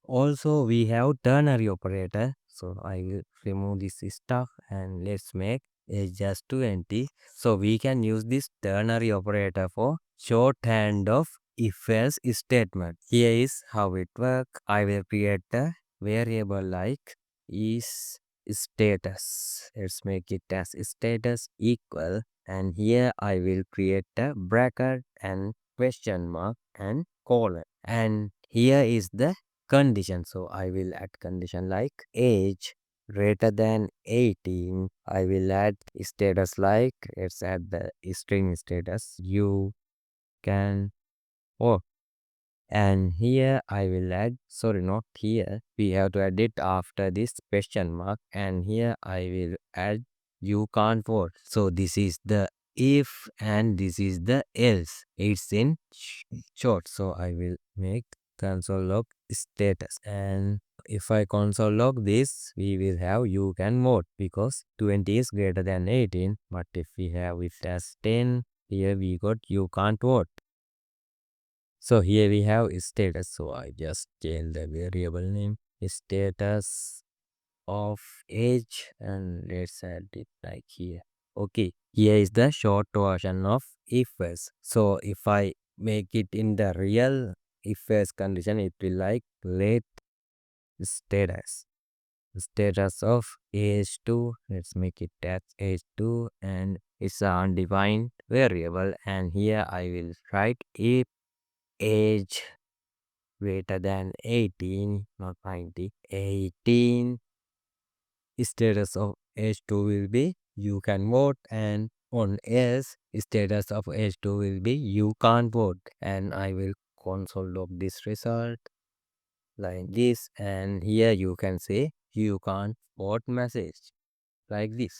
Also we have ternary operator. So I will remove this stuff and let's make a just to empty. So we can use this ternary operator for shorthand of if else statement. Here is how it works. I will create a variable like is status. Let's make it as status equal, and here I will create a bracket and question mark and colon, and here is the condition. So I will add condition like age greater than 18. I will add status like, let's add the string status you can work, and here I will add, sorry, not here, we have to add it after this question mark, and here I will add you can't vote. So this is the if and this is the else, it's in short. So I will make console log status, and if I console log this, we will have you can vote because 20 is greater than 18, but if we have it as 10, here we got you can't vote. So here we have status. So I just change the variable name status of age, and let's add it like here. Okay, here is the short version of if else. So if I make it in the real if else condition, it will like let status of age 2. Let's make it as age 2, and it's an undefined variable, and here I will write if age greater than 18, not 90, 18, status of H2 will be you can vote, and on S status of H2 will be you can't vote, and I will console log this result like this, and here you can say you can't vote message like this.